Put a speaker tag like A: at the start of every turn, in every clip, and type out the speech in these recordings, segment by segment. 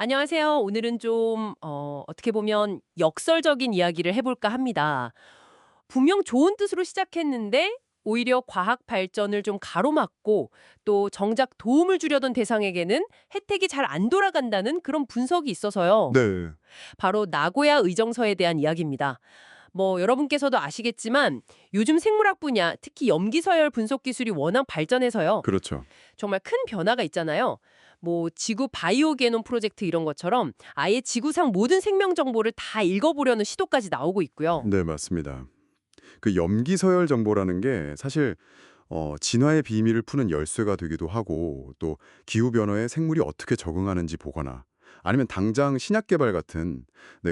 A: 안녕하세요. 오늘은 좀 어떻게 보면 역설적인 이야기를 해볼까 합니다. 분명 좋은 뜻으로 시작했는데 오히려 과학 발전을 좀 가로막고 또 정작 도움을 주려던 대상에게는 혜택이 잘 안 돌아간다는 그런 분석이 있어서요.
B: 네.
A: 바로 나고야 의정서에 대한 이야기입니다. 뭐 여러분께서도 아시겠지만 요즘 생물학 분야, 특히 염기서열 분석 기술이 워낙 발전해서요.
B: 그렇죠.
A: 정말 큰 변화가 있잖아요. 뭐 지구 바이오 게놈 프로젝트 이런 것처럼 아예 지구상 모든 생명 정보를 다 읽어보려는 시도까지 나오고 있고요.
B: 네, 맞습니다. 그 염기서열 정보라는 게 사실 진화의 비밀을 푸는 열쇠가 되기도 하고 또 기후 변화에 생물이 어떻게 적응하는지 보거나 아니면 당장 신약 개발 같은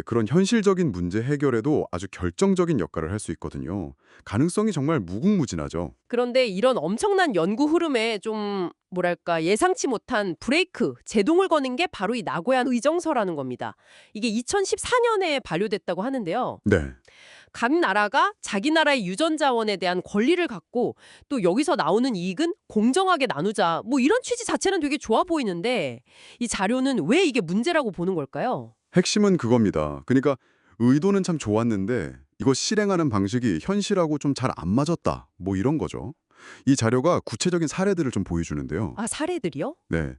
B: 그런 현실적인 문제 해결에도 아주 결정적인 역할을 할 수 있거든요. 가능성이 정말 무궁무진하죠.
A: 그런데 이런 엄청난 연구 흐름에 좀 뭐랄까 예상치 못한 브레이크, 제동을 거는 게 바로 이 나고야 의정서라는 겁니다. 이게 2014년에 발효됐다고 하는데요.
B: 네.
A: 각 나라가 자기 나라의 유전 자원에 대한 권리를 갖고 또 여기서 나오는 이익은 공정하게 나누자. 뭐 이런 취지 자체는 되게 좋아 보이는데 이 자료는 왜 이게 문제라고 보는 걸까요?
B: 핵심은 그겁니다. 그러니까 의도는 참 좋았는데 이거 실행하는 방식이 현실하고 좀 잘 안 맞았다. 뭐 이런 거죠. 이 자료가 구체적인 사례들을 좀 보여주는데요.
A: 아, 사례들이요?
B: 네.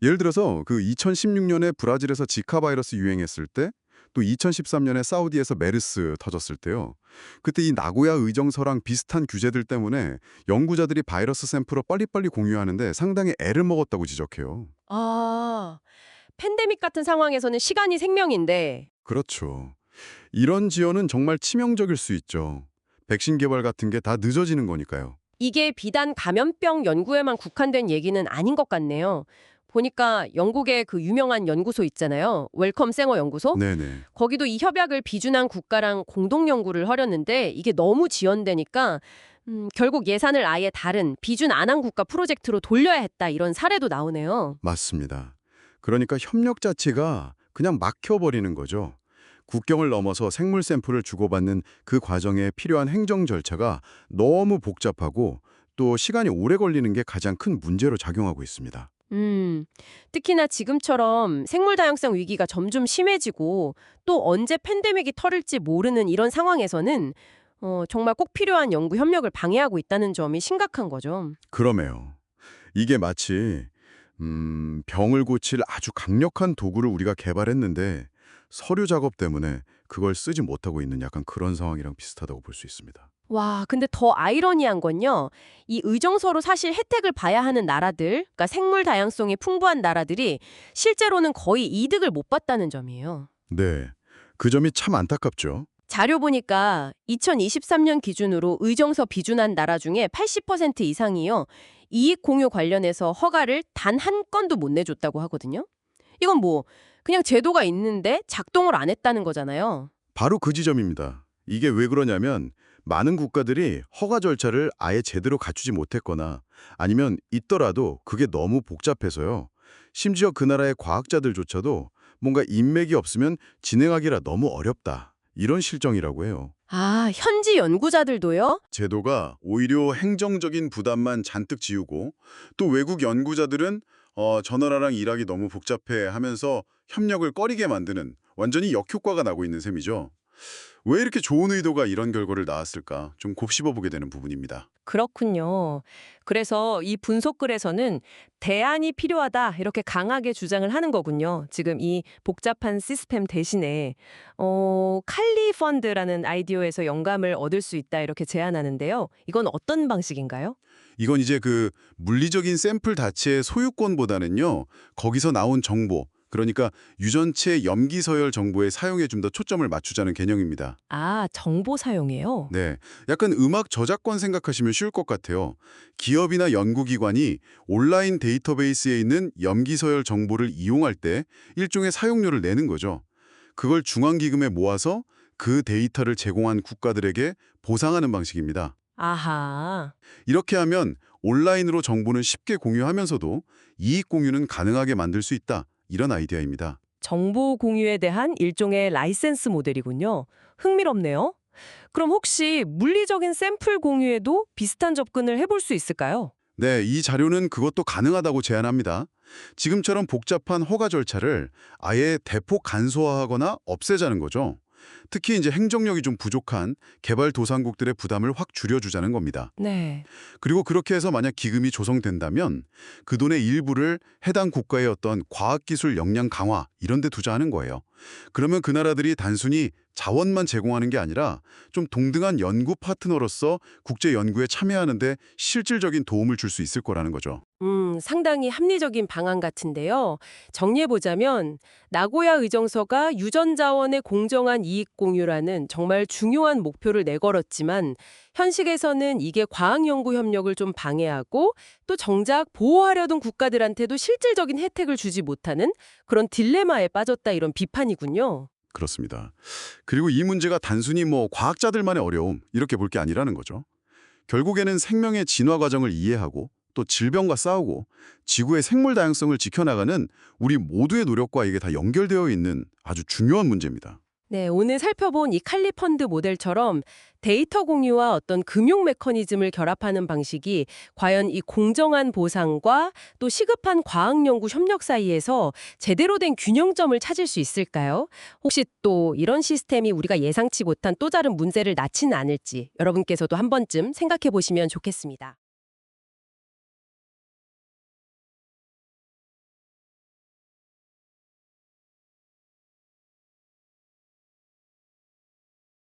B: 예를 들어서 그 2016년에 브라질에서 지카 바이러스 유행했을 때, 또 2013년에 사우디에서 메르스 터졌을 때요. 그때 이 나고야 의정서랑 비슷한 규제들 때문에 연구자들이 바이러스 샘플을 빨리빨리 공유하는데 상당히 애를 먹었다고 지적해요.
A: 아, 팬데믹 같은 상황에서는 시간이 생명인데
B: 그렇죠. 이런 지연은 정말 치명적일 수 있죠. 백신 개발 같은 게 다 늦어지는 거니까요.
A: 이게 비단 감염병 연구에만 국한된 얘기는 아닌 것 같네요. 보니까 영국의 그 유명한 연구소 있잖아요. 웰컴 생어 연구소?
B: 네네.
A: 거기도 이 협약을 비준한 국가랑 공동 연구를 하려는데 이게 너무 지연되니까 결국 예산을 아예 다른 비준 안 한 국가 프로젝트로 돌려야 했다 이런 사례도 나오네요.
B: 맞습니다. 그러니까 협력 자체가 그냥 막혀버리는 거죠. 국경을 넘어서 생물 샘플을 주고받는 그 과정에 필요한 행정 절차가 너무 복잡하고 또 시간이 오래 걸리는 게 가장 큰 문제로 작용하고 있습니다.
A: 음, 특히나 지금처럼 생물 다양성 위기가 점점 심해지고 또 언제 팬데믹이 터질지 모르는 이런 상황에서는 정말 꼭 필요한 연구 협력을 방해하고 있다는 점이 심각한 거죠.
B: 그러네요. 이게 마치 병을 고칠 아주 강력한 도구를 우리가 개발했는데 서류 작업 때문에 그걸 쓰지 못하고 있는 약간 그런 상황이랑 비슷하다고 볼 수 있습니다.
A: 와, 근데 더 아이러니한 건요. 이 의정서로 사실 혜택을 봐야 하는 나라들, 그러니까 생물 다양성이 풍부한 나라들이 실제로는 거의 이득을 못 봤다는 점이에요.
B: 네, 그 점이 참 안타깝죠.
A: 자료 보니까 2023년 기준으로 의정서 비준한 나라 중에 80% 이상이요. 이익 공유 관련해서 허가를 단 한 건도 못 내줬다고 하거든요. 이건 뭐 그냥 제도가 있는데 작동을 안 했다는 거잖아요.
B: 바로 그 지점입니다. 이게 왜 그러냐면 많은 국가들이 허가 절차를 아예 제대로 갖추지 못했거나 아니면 있더라도 그게 너무 복잡해서요. 심지어 그 나라의 과학자들조차도 뭔가 인맥이 없으면 진행하기라 너무 어렵다. 이런 실정이라고 해요.
A: 아, 현지 연구자들도요?
B: 제도가 오히려 행정적인 부담만 잔뜩 지우고 또 외국 연구자들은 저 나라랑 일하기 너무 복잡해 하면서 협력을 꺼리게 만드는 완전히 역효과가 나고 있는 셈이죠. 왜 이렇게 좋은 의도가 이런 결과를 낳았을까 좀 곱씹어 보게 되는 부분입니다.
A: 그렇군요. 그래서 이 분석글에서는 대안이 필요하다 이렇게 강하게 주장을 하는 거군요. 지금 이 복잡한 시스템 대신에 칼리 펀드라는 아이디어에서 영감을 얻을 수 있다 이렇게 제안하는데요. 이건 어떤 방식인가요?
B: 이건 이제 그 물리적인 샘플 자체의 소유권보다는요. 거기서 나온 정보, 그러니까 유전체 염기 서열 정보에 사용에 좀 더 초점을 맞추자는 개념입니다.
A: 아, 정보 사용이에요?
B: 네, 약간 음악 저작권 생각하시면 쉬울 것 같아요. 기업이나 연구기관이 온라인 데이터베이스에 있는 염기서열 정보를 이용할 때 일종의 사용료를 내는 거죠. 그걸 중앙기금에 모아서 그 데이터를 제공한 국가들에게 보상하는 방식입니다.
A: 아하.
B: 이렇게 하면 온라인으로 정보는 쉽게 공유하면서도 이익 공유는 가능하게 만들 수 있다. 이런 아이디어입니다.
A: 정보 공유에 대한 일종의 라이센스 모델이군요. 흥미롭네요. 그럼 혹시 물리적인 샘플 공유에도 비슷한 접근을 해볼 수 있을까요?
B: 네, 이 자료는 그것도 가능하다고 제안합니다. 지금처럼 복잡한 허가 절차를 아예 대폭 간소화하거나 없애자는 거죠. 특히 이제 행정력이 좀 부족한 개발도상국들의 부담을 확 줄여주자는 겁니다.
A: 네.
B: 그리고 그렇게 해서 만약 기금이 조성된다면 그 돈의 일부를 해당 국가의 어떤 과학기술 역량 강화 이런 데 투자하는 거예요. 그러면 그 나라들이 단순히 자원만 제공하는 게 아니라 좀 동등한 연구 파트너로서 국제 연구에 참여하는 데 실질적인 도움을 줄 수 있을 거라는 거죠.
A: 상당히 합리적인 방안 같은데요. 정리해보자면 나고야 의정서가 유전자원의 공정한 이익 공유라는 정말 중요한 목표를 내걸었지만 현실에서는 이게 과학연구 협력을 좀 방해하고 또 정작 보호하려던 국가들한테도 실질적인 혜택을 주지 못하는 그런 딜레마에 빠졌다 이런 비판이군요.
B: 그렇습니다. 그리고 이 문제가 단순히 뭐 과학자들만의 어려움 이렇게 볼 게 아니라는 거죠. 결국에는 생명의 진화 과정을 이해하고 또 질병과 싸우고 지구의 생물 다양성을 지켜나가는 우리 모두의 노력과 이게 다 연결되어 있는 아주 중요한 문제입니다.
A: 네, 오늘 살펴본 이 칼리 펀드 모델처럼 데이터 공유와 어떤 금융 메커니즘을 결합하는 방식이 과연 이 공정한 보상과 또 시급한 과학연구 협력 사이에서 제대로 된 균형점을 찾을 수 있을까요? 혹시 또 이런 시스템이 우리가 예상치 못한 또 다른 문제를 낳지는 않을지 여러분께서도 한 번쯤 생각해 보시면 좋겠습니다.